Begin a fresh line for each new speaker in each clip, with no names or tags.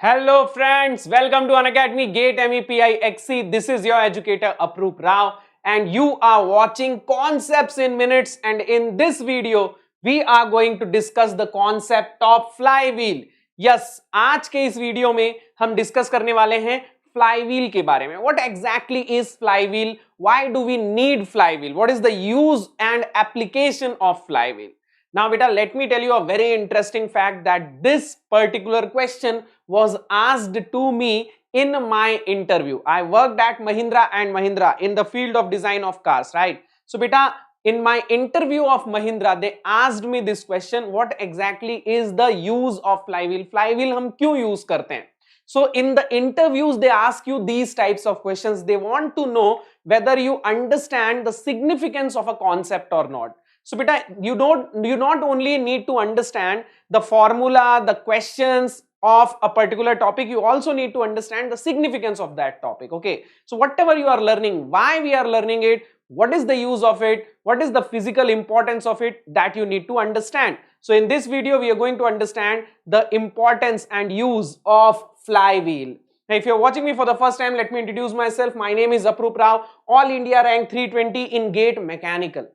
Hello friends, welcome to Unacademy GATE MEPI XC. This is your educator Aprup Rao and you are watching Concepts in Minutes, and in this video we are going to discuss the concept of flywheel. Yes, आज के इस video में हम discuss करने वाले हैं flywheel के बारे में. What exactly is flywheel? Why do we need flywheel? What is the use and application of flywheel? Now beta, let me tell you a very interesting fact that this particular question was asked to me in my interview. I worked at Mahindra and Mahindra in the field of design of cars, right? So beta, in my interview of Mahindra, they asked me this question: what exactly is the use of flywheel? Flywheel हम क्यों use करते हैं? So in the interviews, they ask you these types of questions. They want to know whether you understand the significance of a concept or not. So beta, you not only need to understand the formula, the questions of a particular topic, you also need to understand the significance of that topic. Okay, so whatever you are learning, why we are learning it, what is the use of it, what is the physical importance of it, that you need to understand. So in this video we are going to understand the importance and use of flywheel. Now if you're watching me for the first time, let me introduce myself. My name is Aprup Rao, All India rank 320 in GATE Mechanical.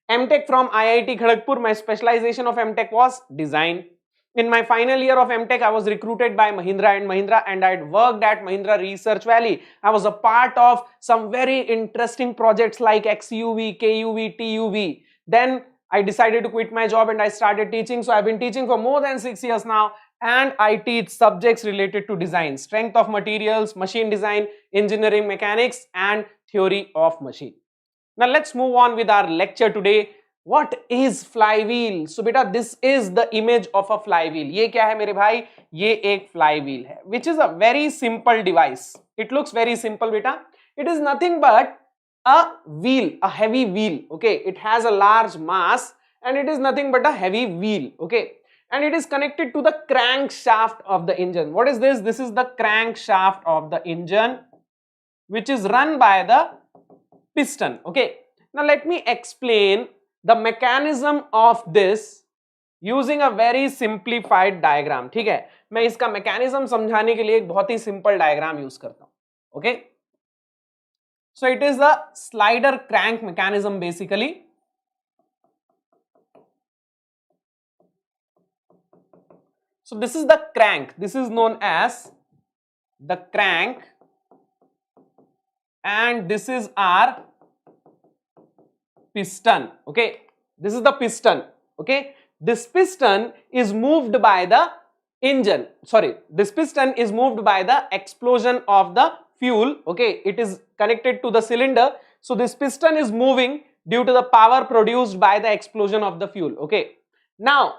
MTech from IIT Kharagpur. My specialization of MTech was design. In my final year of MTech, I was recruited by Mahindra and I had worked at Mahindra Research Valley. I was a part of some very interesting projects like XUV, KUV, TUV. Then I decided to quit my job and I started teaching. So I've been teaching for more than 6 years now, and I teach subjects related to design, strength of materials, machine design, engineering mechanics, and theory of machine. Now let's move on with our lecture today. What is flywheel? So beta, this is the image of a flywheel. ये क्या है मेरे भाई? ये एक flywheel है, which is a very simple device. It looks very simple beta. It is nothing but a wheel, a heavy wheel. Okay, it has a large mass and it is nothing but a heavy wheel. Okay, and it is connected to the crankshaft of the engine. What is this? This is the crankshaft of the engine, which is run by the piston. Okay, now let me explain the mechanism of this using a very simplified diagram. ठीक है, मैं इसका mechanism समझाने के लिए एक बहुत ही simple diagram use करता हूं. Okay, so it is the slider crank mechanism basically. So this is the crank. This is known as the crank, and this is our piston. Okay, this is the piston. Okay, this piston is moved by the engine. Sorry, this piston is moved by the explosion of the fuel. Okay, it is connected to the cylinder. So this piston is moving due to the power produced by the explosion of the fuel. Okay, now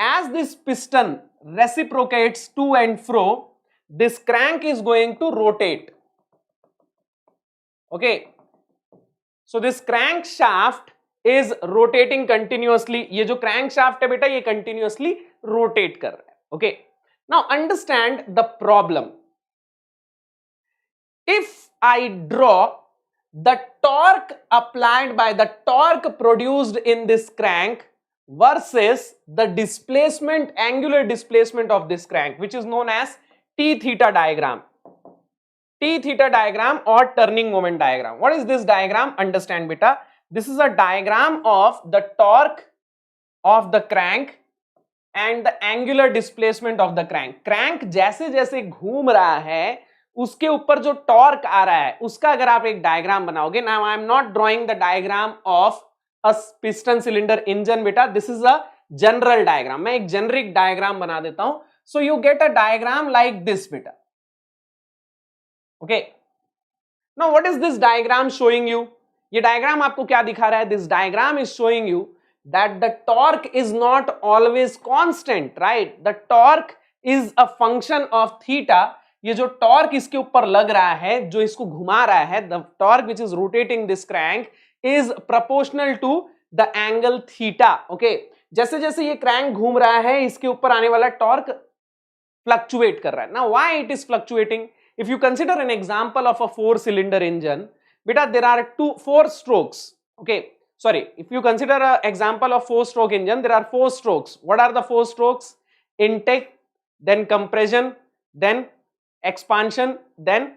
as this piston reciprocates to and fro, this crank is going to rotate. Okay, so this crankshaft is rotating continuously. ये जो crankshaft है बेटा, ये continuously rotate कर रहा है. Okay, now understand the problem. If I draw the torque applied by the torque produced in this crank versus the displacement, angular displacement of this crank, which is known as T theta diagram. T theta diagram or turning moment diagram. What is this diagram? Understand beta. This is a diagram of the torque of the crank and the angular displacement of the crank. Crank जैसे जैसे घूम रहा है, उसके ऊपर जो torque आ रहा है, उसका अगर आप एक diagram बनाओगे. Now I am not drawing the diagram of a piston cylinder engine beta. This is a general diagram. मैं एक generic diagram बना देता हूं. So you get a diagram like this beta. Okay, now what is this diagram showing you? ये diagram आपको क्या दिखा रहा है? This diagram is showing you that the torque is not always constant, right? The torque is a function of theta. ये जो torque इसके ऊपर लग रहा है, जो इसको घुमा रहा है, the torque which is rotating this crank is proportional to the angle theta. Okay, जैसे जैसे ये crank घूम रहा है, इसके ऊपर आने वाला torque fluctuate कर रहा है. Now why it is fluctuating? If you consider an example of a 4-cylinder engine, beta, there are 4 strokes. Okay, sorry, if you consider an example of 4-stroke engine, there are 4 strokes. What are the 4 strokes? Intake, then compression, then expansion, then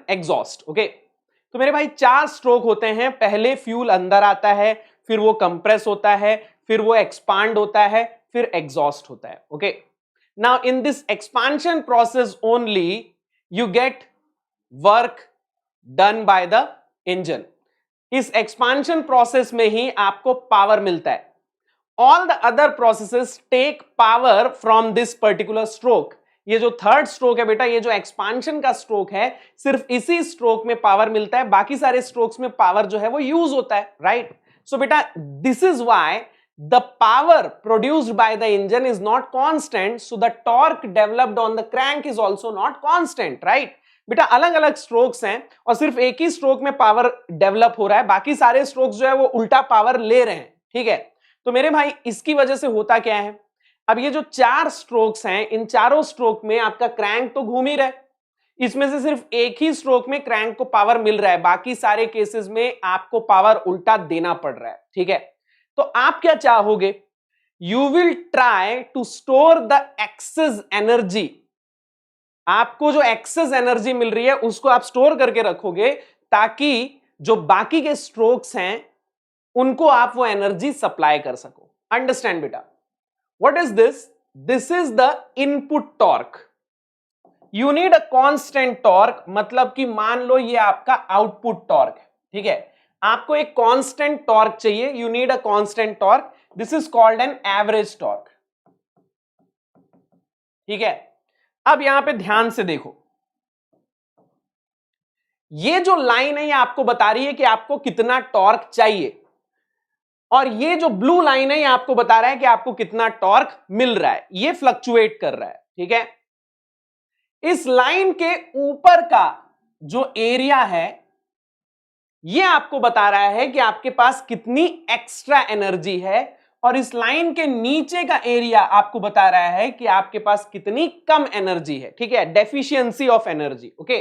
exhaust. Okay, तो मेरे भाई 4 stroke होते हैं। पहले fuel अंदर आता है, फिर वो कंप्रेस होता है, फिर वो एक्सपांड होता है, फिर एग्जॉस्ट होता है। Okay, now in this expansion process only you get work done by the engine. इस एक्सपांशन प्रोसेस में ही आपको पावर मिलता है। All the other processes take power from this particular stroke. ये जो थर्ड स्ट्रोक है बेटा, ये जो एक्सपांशन का स्ट्रोक है, सिर्फ इसी स्ट्रोक में पावर मिलता है, बाकी सारे स्ट्रोक्स में पावर जो है वो यूज होता है, राइट? सो बेटा this is why the power produced by the engine is not constant, so the torque developed on the crank is also not constant, right? बेटा अलग अलग स्ट्रोक्स हैं और सिर्फ एक ही स्ट्रोक में पावर डेवलप हो रहा है, बाकी सारे स्ट्रोक्स जो है वो उल्टा पावर ले रहे हैं, ठीक है? तो मेरे भाई इसकी वजह से होता क्या है, अब ये जो 4 स्ट्रोक्स हैं, इन चारों स्ट्रोक में आपका क्रैंक तो घूम ही रहा है, इसमें से सिर्फ एक ही स्ट्रोक में क्रैंक को पावर मिल रहा है, बाकी सारे केसेस में आपको पावर उल्टा देना पड़ रहा है, ठीक है? तो आप क्या चाहोगे, you will try to store the excess energy. आपको जो एक्सेस एनर्जी मिल रही है उसको आप स्टोर करके रखोगे, ताकि जो बाकी के स्ट्रोक्स हैं उनको आप वो एनर्जी सप्लाई कर सको। अंडरस्टैंड बेटा? What is this? This is the input torque. You need a constant torque, मतलब कि मान लो ये आपका आउटपुट टॉर्क है, ठीक है? आपको एक कांस्टेंट टॉर्क चाहिए, you need a constant torque, this is called an average torque, ठीक है? अब यहां पे ध्यान से देखो, ये जो लाइन है ये आपको बता रही है कि आपको कितना टॉर्क चाहिए, और ये जो ब्लू लाइन है ये आपको बता रहा है कि आपको कितना टॉर्क मिल रहा है, ये फ्लक्चुएट कर रहा है, ठीक है? इस लाइन के ऊपर का जो एरिया है ये आपको बता रहा है कि आपके पास कितनी एक्स्ट्रा एनर्जी है, और इस लाइन के नीचे का एरिया आपको बता रहा है कि आपके पास कितनी कम एनर्जी है, ठीक है? Deficiency of energy. ओके,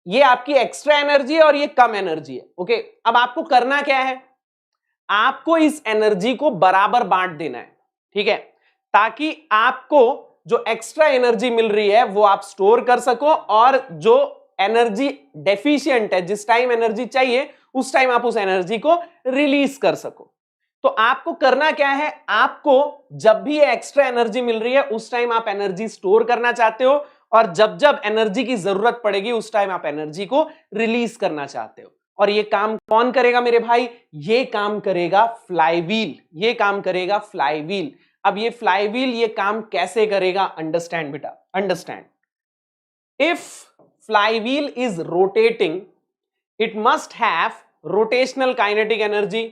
ये आपकी एक्स्ट्रा एनर्जी है और ये कम एनर्जी है। ओके, अब आपको करना क्या है, आपको इस एनर्जी को बराबर बांट देना है, ठीक है? ताकि आपको जो एक्स्ट्रा एनर्जी मिल रही है वो आप स्टोर कर सको, और जो एनर्जी डेफिशिएंट है, जिस टाइम एनर्जी चाहिए उस टाइम आप उस एनर्जी को रिलीज कर सको। तो आपको करना क्या है, आपको जब भी ये एक्स्ट्रा एनर्जी मिल रही है उस टाइम आप एनर्जी स्टोर करना चाहते हो, और जब जब एनर्जी की जरूरत पड़ेगी उस टाइम आप एनर्जी को रिलीज करना चाहते हो। और ये काम कौन करेगा मेरे भाई, ये काम करेगा फ्लाईव्हील, ये काम करेगा फ्लाईव्हील। अब ये फ्लाईव्हील ये काम कैसे करेगा, अंडरस्टैंड बेटा, understand. If flywheel is rotating, it must have rotational kinetic energy,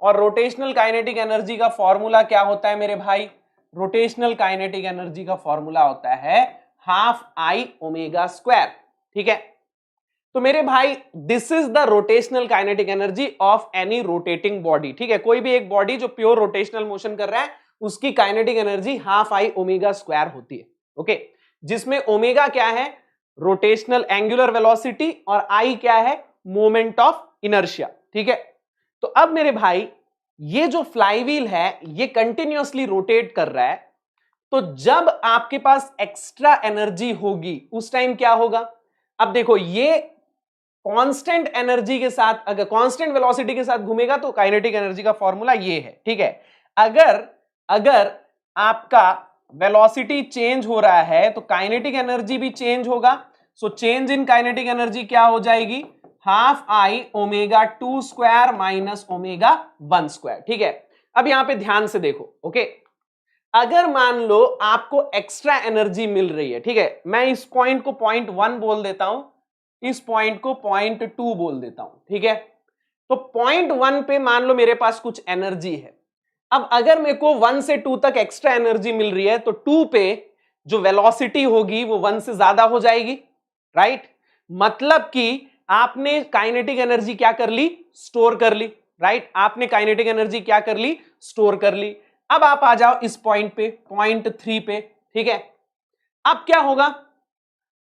और रोटेशनल काइनेटिक एनर्जी का फॉर्मूला क्या होता है मेरे भाई, रोटेशनल काइनेटिक एनर्जी का फॉर्मूला होता है हाफ आई ओमेगा स्क्वायर, ठीक है? तो मेरे भाई this is the rotational kinetic energy of any rotating body, ठीक है? कोई भी एक बॉडी जो प्योर रोटेशनल मोशन कर रहा है उसकी kinetic energy half I omega square होती है, ओके? जिसमें ओमेगा क्या है, रोटेशनल एंगुलर वेलोसिटी, और आई क्या है, मोमेंट ऑफ इनर्शिया, ठीक है? तो अब मेरे भाई ये जो फ्लाईव्हील है ये कंटिन्यूअसली रोटेट कर रहा है, तो जब आपके पास एक्स्ट्रा एनर्जी होगी उस टाइम क्या होगा, अब देखो ये कांस्टेंट एनर्जी के साथ, अगर कांस्टेंट वेलोसिटी के साथ घूमेगा तो काइनेटिक एनर्जी का फॉर्मूला ये है, ठीक है? अगर आपका वेलोसिटी चेंज हो रहा है तो काइनेटिक एनर्जी भी चेंज होगा, so change in kinetic energy क्या हो जाएगी, half I omega 2 square minus omega 1 square, ठीक है? अब यहां पे ध्यान से देखो, ओके? अगर मान लो आपको एक्स्ट्रा एनर्जी मिल रही है, ठीक है? मैं इस पॉइंट को पॉइंट 1 बोल देता हूं, इस पॉइंट को पॉइंट 2 बोल देता हूं, ठीक है? तो पॉइंट 1 पे मान लो मेरे पास कुछ एनर्जी है। अब अगर मेरे को 1 से 2 तक एक्स्ट्रा एनर्जी मिल रही है तो 2 पे जो वेलोसिटी होगी वो 1 से ज्यादा हो जाएगी, राइट? मतलब कि आपने काइनेटिक एनर्जी क्या कर ली, स्टोर कर ली, राइट? आपने काइनेटिक एनर्जी क्या कर ली, स्टोर कर ली। अब आप आ जाओ इस पॉइंट पे, पॉइंट 3 पे, ठीक है? अब क्या होगा,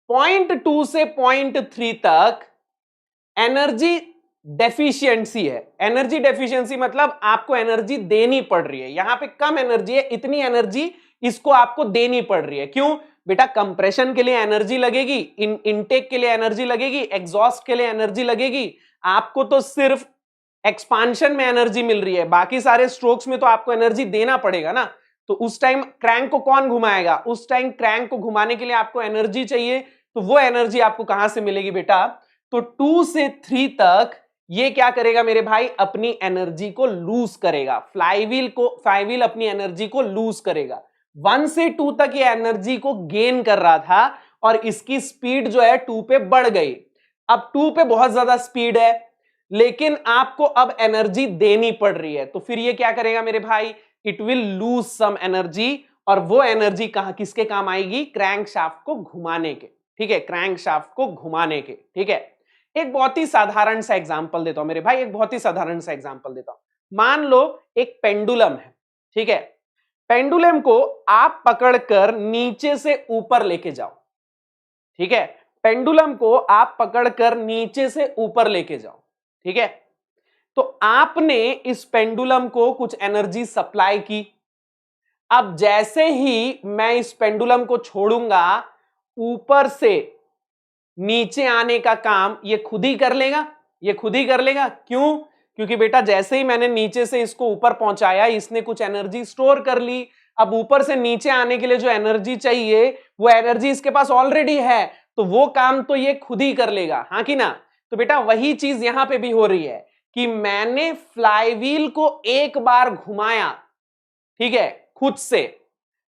पॉइंट 2 से पॉइंट 3 तक एनर्जी डेफिशिएंसी है। एनर्जी डेफिशिएंसी मतलब आपको एनर्जी देनी पड़ रही है, यहां पे कम एनर्जी है, इतनी एनर्जी इसको आपको देनी पड़ रही है। क्यों बेटा? कंप्रेशन के लिए एनर्जी लगेगी, इनटेक के लिए एनर्जी लगेगी, एग्जॉस्ट के लिए एनर्जी लगेगी। आपको तो सिर्फ एक्सपांशन में एनर्जी मिल रही है, बाकी सारे स्ट्रोक्स में तो आपको एनर्जी देना पड़ेगा ना। तो उस टाइम क्रैंक को कौन घुमाएगा? उस टाइम क्रैंक को घुमाने के लिए आपको एनर्जी चाहिए। तो वो एनर्जी आपको कहां से मिलेगी बेटा? तो 2 से 3 तक ये क्या करेगा मेरे भाई? अपनी एनर्जी को लूज करेगा। फ्लाईव्हील अपनी एनर्जी को लूज करेगा। 1 से 2 तक ये एनर्जी को गेन कर रहा था और इसकी स्पीड जो है 2 पे बढ़ गई। अब 2 पे बहुत ज्यादा स्पीड है, लेकिन आपको अब एनर्जी देनी पड़ रही है, तो फिर ये क्या करेगा मेरे भाई? It will lose some energy. और वो एनर्जी कहां किसके काम आएगी? क्रैंक शाफ्ट को घुमाने के। ठीक है, क्रैंक शाफ्ट को घुमाने के। ठीक है, एक बहुत ही साधारण सा एग्जांपल देता हूं मेरे भाई, एक बहुत ही साधारण सा एग्जांपल देता हूं। मान लो एक पेंडुलम है। ठीक है, पेंडुलम को आप पकड़कर नीचे से ऊपर लेके जाओ। ठीक है, पेंडुलम को आप पकड़कर नीचे से ऊपर लेके जाओ। ठीक है, तो आपने इस पेंडुलम को कुछ एनर्जी सप्लाई की। अब जैसे ही मैं इस पेंडुलम को छोड़ूंगा, ऊपर से नीचे आने का काम ये खुद ही कर लेगा। ये खुद ही कर लेगा। क्यों? क्योंकि बेटा जैसे ही मैंने नीचे से इसको ऊपर पहुंचाया, इसने कुछ एनर्जी स्टोर कर ली। अब ऊपर से नीचे आने के लिए जो एनर्जी चाहिए, वो एनर्जी इसके पास ऑलरेडी है, तो वो काम तो ये खुद ही कर लेगा। हाँ कि ना? तो बेटा वही चीज यहां पे भी हो रही है कि मैंने फ्लाईव्हील को एक बार घुमाया। ठीक है, खुद से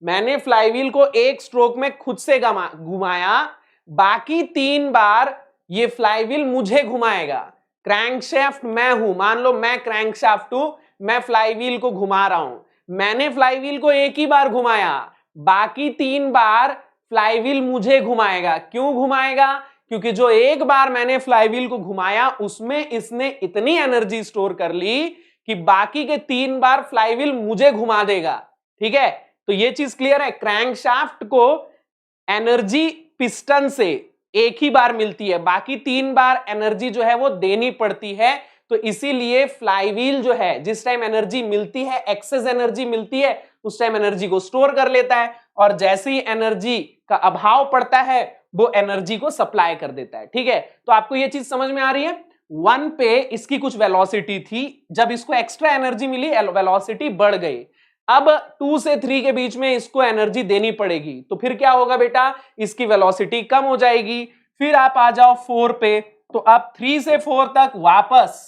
मैंने फ्लाईव्हील को एक स्ट्रोक में खुद से घुमाया, बाकी 3 बार ये फ्लाईव्हील मुझे घुमाएगा। क्रैंकशाफ्ट मैं हूं, मान लो मैं क्रैंकशाफ्ट हूं, मैं फ्लाईव्हील को घुमा रहा हूं। मैंने फ्लाईव्हील को एक ही बार घुमाया, बाकी 3 बार फ्लाईव्हील मुझे घुमाएगा। क्यों घुमाएगा? क्योंकि जो एक बार मैंने फ्लाईव्हील को घुमाया, उसमें इसने इतनी एनर्जी स्टोर कर ली कि बाकी के 3 बार फ्लाईव्हील मुझे घुमा देगा। ठीक है, तो ये चीज क्लियर है। क्रैंकशाफ्ट को एनर्जी पिस्टन से एक ही बार मिलती है, बाकी 3 बार एनर्जी जो है वो देनी पड़ती है। तो इसीलिए फ्लाईव्हील जो है, जिस टाइम एनर्जी मिलती है, एक्सेस एनर्जी मिलती है, उस टाइम एनर्जी को स्टोर कर लेता है, और जैसे ही एनर्जी का अभाव पड़ता है, वो एनर्जी को सप्लाई कर देता है। ठीक है, तो आपको ये चीज समझ में आ रही है? 1 पे इसकी कुछ वेलोसिटी थी, जब इसको एक्स्ट्रा एनर्जी मिली, वेलोसिटी बढ़ गई। अब 2 से 3 के बीच में इसको एनर्जी देनी पड़ेगी, तो फिर क्या होगा बेटा? इसकी वेलोसिटी कम हो जाएगी। फिर आप आ जाओ 4 पे, तो अब 3 से 4 तक वापस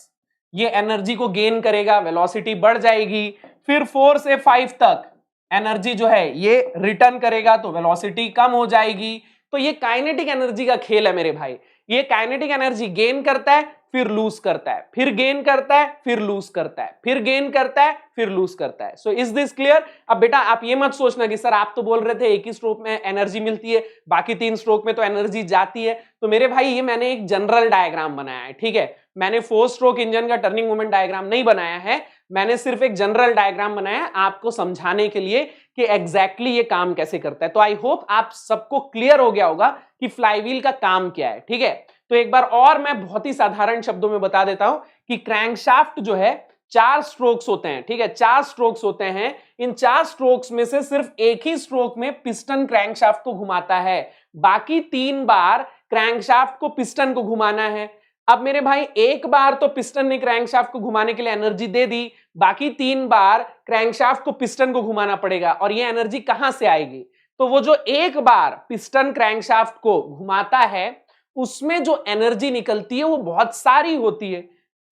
ये एनर्जी को गेन करेगा, वेलोसिटी बढ़ जाएगी। फिर 4 से 5 तक एनर्जी जो है ये रिटर्न करेगा, तो वेलोसिटी कम हो जाएगी। तो ये काइनेटिक एनर्जी का खेल है मेरे भाई। ये काइनेटिक एनर्जी गेन करता है, फिर लूज करता है, फिर गेन करता है, फिर लूज करता है, फिर गेन करता है, फिर लूज करता है। So is this clear? अब बेटा आप ये मत सोचना कि सर आप तो बोल रहे थे एक ही स्ट्रोक में एनर्जी मिलती है, बाकी 3 स्ट्रोक में तो एनर्जी जाती है। तो मेरे भाई ये मैंने एक जनरल डायग्राम बनाया है। ठीक है, मैंने 4 स्ट्रोक इंजन का टर्निंग मोमेंट डायग्राम नहीं बनाया है, मैंने सिर्फ एक जनरल डायग्राम बनाया है आपको समझाने के लिए कि एग्जैक्टली ये काम कैसे करता है। तो आई होप आप सबको क्लियर हो गया होगा कि फ्लाईव्हील का काम क्या है। ठीक है, तो एक बार और मैं बहुत ही साधारण शब्दों में बता देता हूं कि क्रैंकशाफ्ट जो है 4 स्ट्रोक्स होते हैं। ठीक है, 4 स्ट्रोक्स होते हैं। इन 4 स्ट्रोक्स में से सिर्फ एक ही स्ट्रोक में पिस्टन क्रैंकशाफ्ट को घुमाता है, बाकी 3 बार क्रैंकशाफ्ट को पिस्टन को घुमाना है। अब मेरे भाई एक बार तो पिस्टन ने क्रैंकशाफ्ट को घुमाने के लिए एनर्जी दे दी, बाकी 3 बार क्रैंकशाफ्ट को पिस्टन को घुमाना पड़ेगा, और ये एनर्जी कहां से आएगी? तो वो जो एक बार पिस्टन क्रैंकशाफ्ट को घुमाता है, उसमें जो एनर्जी निकलती है वो बहुत सारी होती है।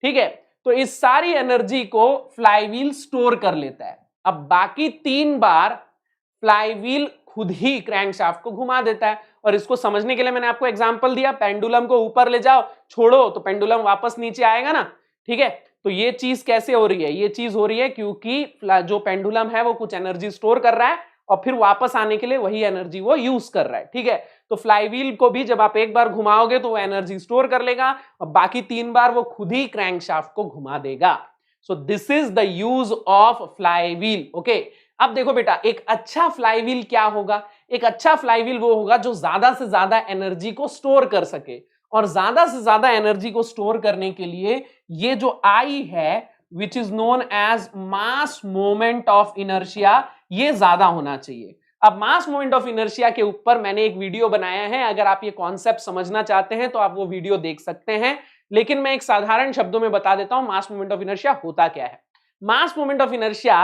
ठीक है, तो इस सारी एनर्जी को फ्लाईव्हील स्टोर कर लेता है। अब बाकी 3 बार फ्लाईव्हील खुद ही क्रैंकशाफ्ट को घुमा देता है। और इसको समझने के लिए मैंने आपको एग्जांपल दिया, पेंडुलम को ऊपर ले जाओ, छोड़ो तो पेंडुलम वापस नीचे आएगा ना। ठीक है, तो ये चीज कैसे हो रही है? ये चीज हो रही है क्योंकि जो पेंडुलम है वो कुछ एनर्जी स्टोर कर रहा है और फिर वापस आने के लिए वही एनर्जी वो यूज कर रहा है। ठीक है, तो फ्लाईव्हील को भी जब आप एक बार घुमाओगे तो वो एनर्जी स्टोर कर लेगा, और बाकी 3 बार वो खुद ही क्रैंकशाफ्ट को घुमा देगा। So this is the use of flywheel. Okay, अब देखो बेटा, एक अच्छा फ्लाईव्हील क्या होगा? एक अच्छा फ्लाईव्हील वो होगा जो ज्यादा से ज्यादा एनर्जी को स्टोर कर सके, और ज्यादा से ज्यादा एनर्जी को स्टोर करने के लिए ये जो आई है which is known as mass moment of inertia, ये ज्यादा होना चाहिए। अब मास मोमेंट ऑफ इनर्शिया के ऊपर मैंने एक वीडियो बनाया है, अगर आप ये कॉन्सेप्ट समझना चाहते हैं तो आप वो वीडियो देख सकते हैं, लेकिन मैं एक साधारण शब्दों में बता देता हूं मास मोमेंट ऑफ इनर्शिया होता क्या है। मास मोमेंट ऑफ इनर्शिया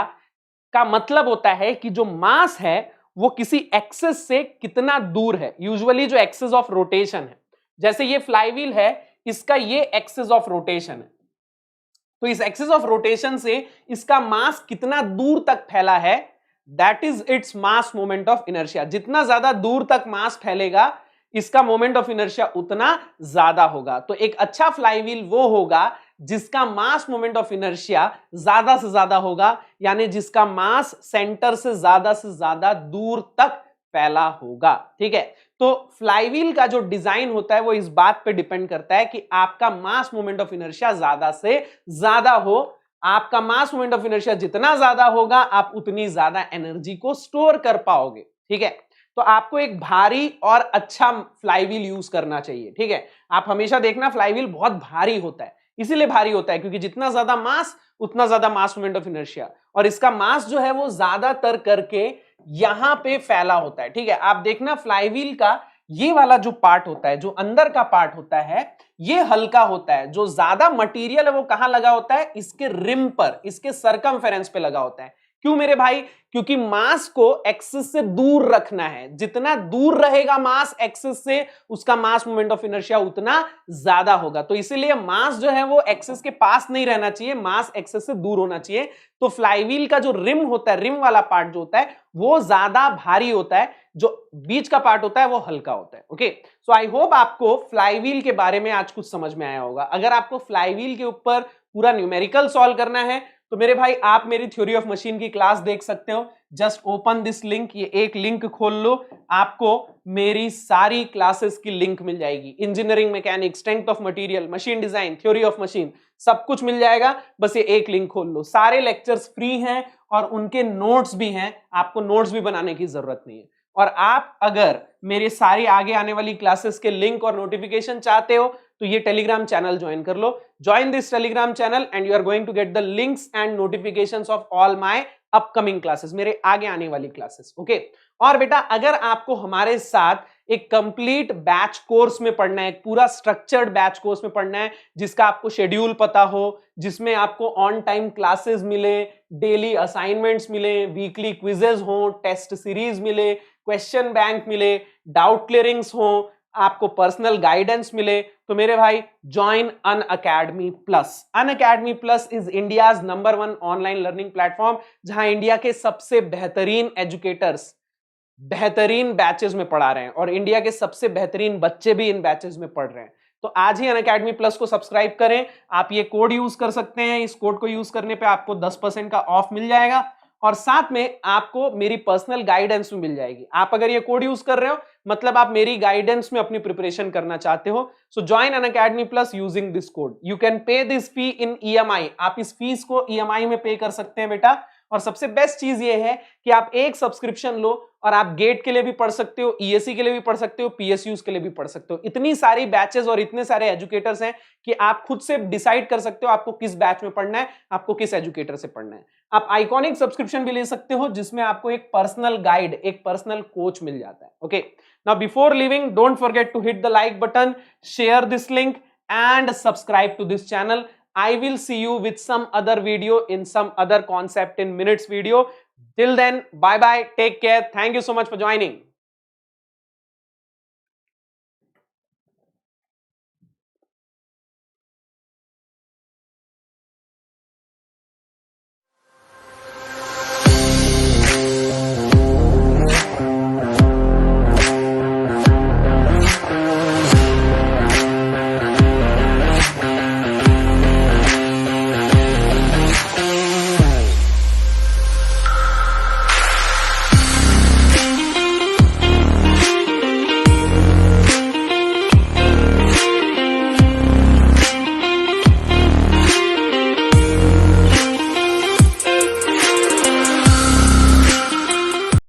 का मतलब होता है कि जो मास है वो किसी एक्सिस से कितना दूर है, यूजुअली जो एक्सिस ऑफ रोटेशन है, जैसे ये फ्लाईव्हील है, इसका ये एक्सिस ऑफ रोटेशन है, तो इस एक्सिस ऑफ रोटेशन से इसका मास कितना दूर तक फैला है, that is its mass moment of inertia. जितना ज्यादा दूर तक मास फैलेगा इसका मोमेंट ऑफ इनर्शिया उतना ज्यादा होगा। तो एक अच्छा फ्लाईव्हील वो होगा जिसका मास मोमेंट ऑफ इनर्शिया ज्यादा से ज्यादा होगा, यानी जिसका मास सेंटर से ज्यादा दूर तक फैला होगा। ठीक है, तो फ्लाईव्हील का जो डिजाइन होता है वो इस बात पे डिपेंड करता है कि आपका मास मोमेंट ऑफ इनर्शिया ज्यादा से ज्यादा हो। आपका मास मोमेंट ऑफ इनर्शिया जितना ज्यादा होगा आप उतनी ज्यादा एनर्जी को स्टोर कर पाओगे। ठीक है, तो आपको एक भारी और अच्छा फ्लाईव्हील यूज करना चाहिए। ठीक है, आप हमेशा देखना फ्लाईव्हील बहुत भारी होता है, इसीलिए भारी होता है क्योंकि जितना ज्यादा मास उतना ज्यादा मास मोमेंट ऑफ इनर्शिया, और इसका मास जो है वो ज्यादातर करके यहां पे फैला होता है। ठीक है, आप देखना फ्लाईव्हील का ये वाला जो पार्ट होता है, जो अंदर का पार्ट होता है, ये हल्का होता है। जो ज्यादा मटेरियल है वो कहां लगा होता है, इसके रिम पर, इसके सरकमफेरेंस पे लगा होता है। क्यों मेरे भाई, क्योंकि मास को एक्सिस से दूर रखना है। जितना दूर रहेगा मास एक्सिस से, उसका मास मोमेंट ऑफ इनर्शिया उतना ज्यादा होगा। तो इसीलिए मास जो है वो एक्सिस के पास नहीं रहना चाहिए, मास एक्सिस से दूर होना चाहिए। तो फ्लाईव्हील का जो रिम होता है, रिम वाला पार्ट जो होता है वो ज्यादा भारी होता है, जो बीच का पार्ट होता है वो हल्का होता है। ओके, सो आई होप आपको फ्लाईव्हील के बारे में आज कुछ समझ में आया होगा। अगर आपको फ्लाईव्हील के ऊपर पूरा न्यूमेरिकल सॉल्व करना है तो मेरे भाई आप मेरी थ्योरी ऑफ मशीन की क्लास देख सकते हो। जस्ट ओपन दिस लिंक, ये एक लिंक खोल लो, आपको मेरी सारी क्लासेस की लिंक मिल जाएगी। Engineering mechanics, strength of material, machine design, theory of machine, सब कुछ मिल जाएगा। बस ये एक लिंक खोल लो। सारे लेक्चर्स फ्री हैं और उनके नोट्स भी हैं, आपको नोट्स भी बनाने की जरूरत नहीं है। और आप अगर मेरे सारी आगे आने वाली क्लासेस के लिंक और नोटिफिकेशन चाहते हो तो ये टेलीग्राम चैनल ज्वाइन कर लो। Join this Telegram channel and you are going to get the links and notifications of all my upcoming classes, मेरे आगे आने वाली क्लासेस। ओके, और बेटा अगर आपको हमारे साथ एक कंप्लीट बैच कोर्स में पढ़ना है, एक पूरा स्ट्रक्चर्ड बैच कोर्स में पढ़ना है जिसका आपको शेड्यूल पता हो, जिसमें आपको ऑन टाइम क्लासेस मिले, डेली असाइनमेंट्स मिले, वीकली क्विजेस हो, टेस्ट सीरीज मिले, क्वेश्चन बैंक मिले, डाउट क्लियरिंग्स हो, आपको पर्सनल गाइडेंस मिले, तो मेरे भाई join Unacademy plus. Unacademy plus is India's number 1 online learning platform, जहां इंडिया के सबसे बेहतरीन एजुकेटर्स बेहतरीन बैचेस में पढ़ा रहे हैं और इंडिया के सबसे बेहतरीन बच्चे भी इन बैचेस में पढ़ रहे हैं। तो आज ही अनअकैडमी प्लस को सब्सक्राइब करें। आप ये कोड यूज कर सकते हैं, इस कोड को यूज करने पे आपको 10% का ऑफ मिल जाएगा और साथ में आपको मेरी पर्सनल गाइडेंस भी मिल जाएगी। आप अगर ये कोड यूज कर रहे हो मतलब आप मेरी गाइडेंस में अपनी प्रिपरेशन करना चाहते हो, सो join Unacademy plus using this code. You can pay this fee in EMI, आप इस फीस को ईएमआई में पे कर सकते हैं बेटा। और सबसे बेस्ट चीज ये है कि आप एक सब्सक्रिप्शन लो और आप गेट के लिए भी पढ़ सकते हो, ईएससी के लिए भी पढ़ सकते हो, पीएसयूज के लिए भी पढ़ सकते हो। इतनी सारी बैचेस और इतने सारे एजुकेटर्स हैं कि आप खुद से डिसाइड कर सकते हो आपको किस बैच में पढ़ना है, आपको किस एजुकेटर से पढ़ना है। आप आइकॉनिक सब्सक्रिप्शन भी ले सकते हो जिसमें आपको एक पर्सनल गाइड, एक पर्सनल कोच मिल जाता है। Okay, now before leaving don't forget to hit the like button, share this link and subscribe to this channel. I will see you with some other video in some other concept in minutes video. Till then, bye bye, take care. Thank you so much for joining.